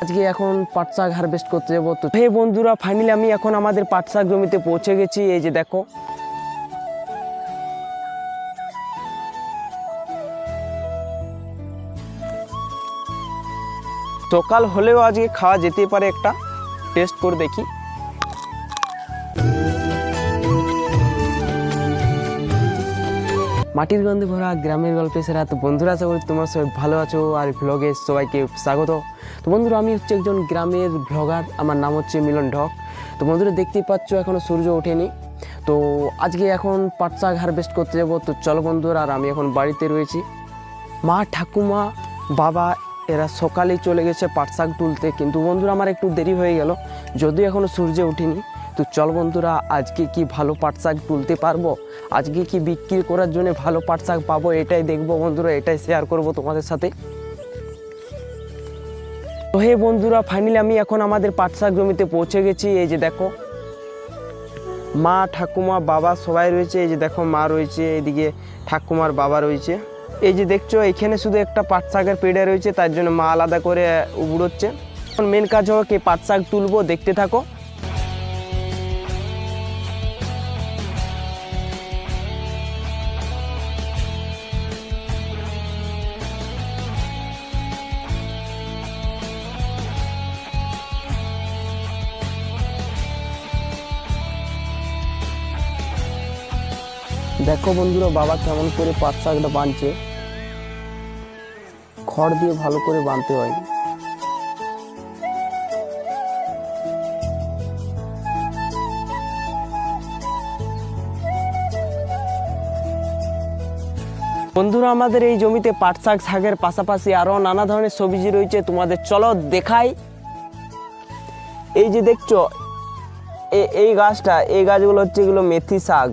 আজকে এখন পাট শাক হারভেস্ট করতে যাবো। তো হে বন্ধুরা, ফাইনালি আমি এখন আমাদের পাট শাক জমিতে পৌঁছে গেছি। এই যে দেখো, সকাল হলেও আজকে খাওয়া যেতে পারে, একটা টেস্ট করে দেখি। মাটির গন্ধে ভরা গ্রামের গল্পে সেরা। তো বন্ধুরা, আশা করি তোমরা সবাই ভালো আছো আর ব্লগে সবাইকে স্বাগত। তো বন্ধুরা, আমি হচ্ছে একজন গ্রামের ব্লগার, আমার নাম হচ্ছে মিলন ঢক। তো বন্ধুরা, দেখতেই পাচ্ছ এখনও সূর্য ওঠেনি। তো আজকে এখন পাট শাক হারভেস্ট করতে যাবো। তো চলো বন্ধুরা, আর আমি এখন বাড়িতে রয়েছি। মা, ঠাকুমা, বাবা এরা সকালেই চলে গেছে পাট শাক তুলতে, কিন্তু বন্ধুরা আমার একটু দেরি হয়ে গেল, যদিও এখনও সূর্য ওঠেনি। তো চল বন্ধুরা, আজকে কি ভালো পাট শাক তুলতে পারবো, আজকে কি বিক্রি করার জন্য ভালো পাট শাক পাবো, এটাই দেখবো বন্ধুরা, এটাই শেয়ার করব তোমাদের সাথে। তো হে বন্ধুরা, ফাইনালি আমি এখন আমাদের পাট শাক জমিতে পৌঁছে গেছি। এই যে দেখো, মা, ঠাকুমা, বাবা সবাই রয়েছে। এই যে দেখো, মা রয়েছে, এদিকে ঠাকুমার বাবা রয়েছে। এই যে দেখছো, এখানে শুধু একটা পাট শাকের পেড়ে রয়েছে, তার জন্য মা আলাদা করে উবড়োচ্ছে। এখন মেন কাজ হোক, এই পাট শাক তুলবো, দেখতে থাকো। দেখো বন্ধুরা, বাবা কেমন করে পাট শাকটা বাঁধছে, খড় দিয়ে ভালো করে বাঁধতে হয়। বন্ধুরা, আমাদের এই জমিতে পাট শাক, শাকের পাশাপাশি আরো নানা ধরনের সবজি রয়েছে, তোমাদের চলো দেখাই। এই যে দেখছো, এই গাছটা, এই গাছগুলো হচ্ছে, এগুলো মেথি শাক,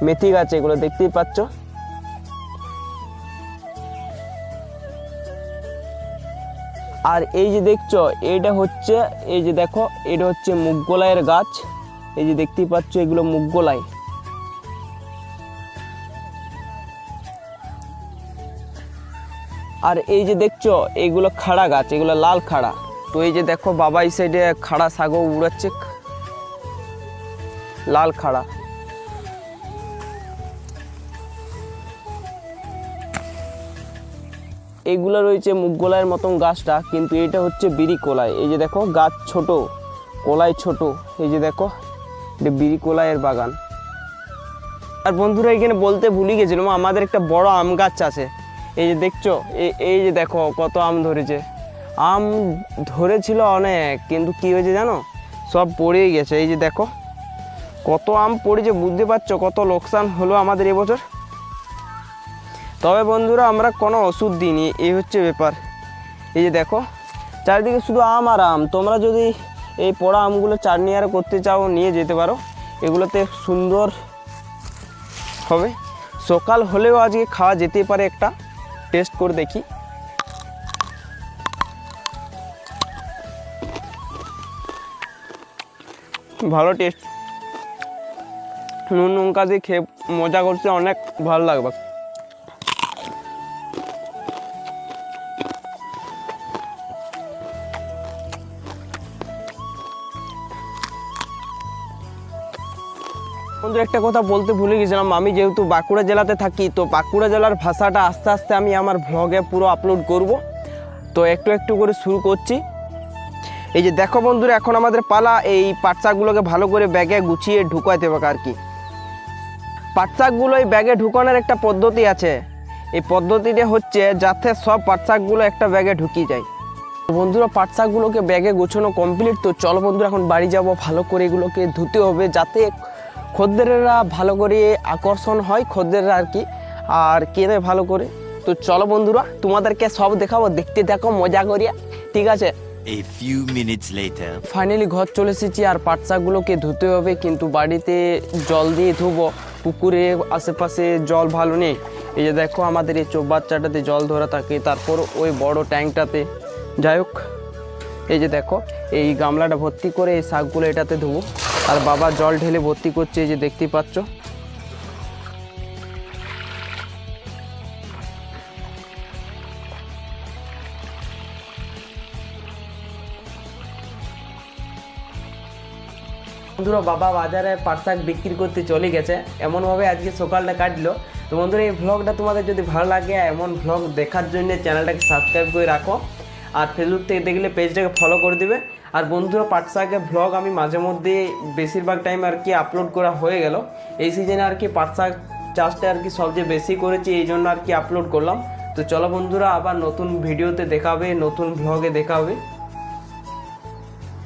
মেথি গাছ, এগুলো দেখতেই পাচ্ছ। আর এই যে দেখছো, এইটা হচ্ছে, এই যে দেখো, এটা হচ্ছে মুগকলাইয়ের গাছ। এই যে দেখতেই পাচ্ছ, এগুলো মুগকলাই। আর এই যে দেখছো, এইগুলো খাড়া গাছ, এগুলো লাল খাড়া। তো এই যে দেখো, বাবা এই সাইডে খাড়া শাকও উড়াচ্ছে, লাল খাড়া। এইগুলো রয়েছে মুগকলাইয়ের মতন গাছটা, কিন্তু এটা হচ্ছে বিড়ি কলাই। এই যে দেখো, গাছ ছোট, কলাই ছোট। এই যে দেখো, এটা বিড়ি কলাইয়ের বাগান। আর বন্ধুরা, এখানে বলতে ভুলে গেছিলাম, আমাদের একটা বড় আম গাছ আছে। এই যে দেখছো, এই যে দেখো কত আম ধরেছে। আম ধরেছিল অনেক, কিন্তু কি হয়েছে জানো, সব পড়েই গেছে। এই যে দেখো কত আম পড়েছে, বুঝতে পারছো কত লোকসান হলো আমাদের এবছর। তবে বন্ধুরা, আমরা কোনো ওষুধ দিইনি, এই হচ্ছে ব্যাপার। এই যে দেখো, চারিদিকে শুধু আম আর আম। তোমরা যদি এই পড়া আমগুলো চাটনি আর করতে চাও, নিয়ে যেতে পারো, এগুলোতে সুন্দর হবে। সকাল হলেও আজকে খাওয়া যেতে পারে, একটা টেস্ট করে দেখি। ভালো টেস্ট, নুন লঙ্কা দিয়ে খেয়ে মজা করতে অনেক ভালো লাগবে। বন্ধু, একটা কথা বলতে ভুলে গেছিলাম, আমি যেহেতু বাঁকুড়া জেলাতে থাকি, তো বাঁকুড়া জেলার ভাষাটা আস্তে আস্তে আমি আমার ভ্লগে পুরো আপলোড করব। তো একটু একটু করে শুরু করছি। এই যে দেখো বন্ধুরা, এখন আমাদের পালা এই পাট শাকগুলোকে ভালো করে ব্যাগে গুছিয়ে ঢুকাইতে হবে আর কি। পাট শাকগুলো এই ব্যাগে ঢুকানোর একটা পদ্ধতি আছে। এই পদ্ধতিটা হচ্ছে যাতে সব পাট শাকগুলো একটা ব্যাগে ঢুকিয়ে যায়। বন্ধুরা, পাট শাকগুলোকে ব্যাগে গোছানো কমপ্লিট। তো চলো বন্ধুরা, এখন বাড়ি যাব, ভালো করে এগুলোকে ধুতে হবে, যাতে খদ্দেররা ভালো করে আকর্ষণ হয়, খদ্দেররা আর কি, আর কেনে ভালো করে। তো চলো বন্ধুরা, তোমাদেরকে সব দেখাবো, দেখতে দেখো মজা করিয়া, ঠিক আছে। A few minutes later. Finally ঘর চলে এসেছি, আর পাট শাকগুলোকে ধুতে হবে, কিন্তু বাড়িতে জল দিয়ে ধুবো, পুকুরে আশেপাশে জল ভালো নেই। এই যে দেখো, আমাদের এই চৌবাচ্চাটাতে জল ধরা থাকে, তারপর ওই বড় ট্যাঙ্কটাতে। যাই হোক, এই যে দেখো, এই গামলাটা ভর্তি করে এই শাকগুলো এটাতে ধুবো, আর বাবা জল ঢেলে ভর্তি করছে, এই যে দেখতেই পাচ্ছ। বন্ধুরা বাবা বাজারে পাট শাক বিক্রি করতে চলে গেছে, এমনভাবে আজকে সকালটা কাটলো। তো বন্ধুরা এই ভ্লগটা তোমাদের যদি ভালো লাগে এমন ভ্লগ দেখার জন্য চ্যানেলটাকে সাবস্ক্রাইব করে রাখো, আর ফেসবুক থেকে দেখলে পেজটাকে ফলো করে দিবে। আর বন্ধুরা পাট শাকের ভ্লগ আমি মাঝে মধ্যে বেশিরভাগ টাইম আর কি আপলোড করা হয়ে গেল। এই সিজনে আর কি পাট শাক চাষটা আর কি সবচেয়ে বেশি করেছি, এই জন্য আর কি আপলোড করলাম। তো চলো বন্ধুরা আবার নতুন ভিডিওতে দেখা হবে, নতুন ভ্লগে দেখা হবে।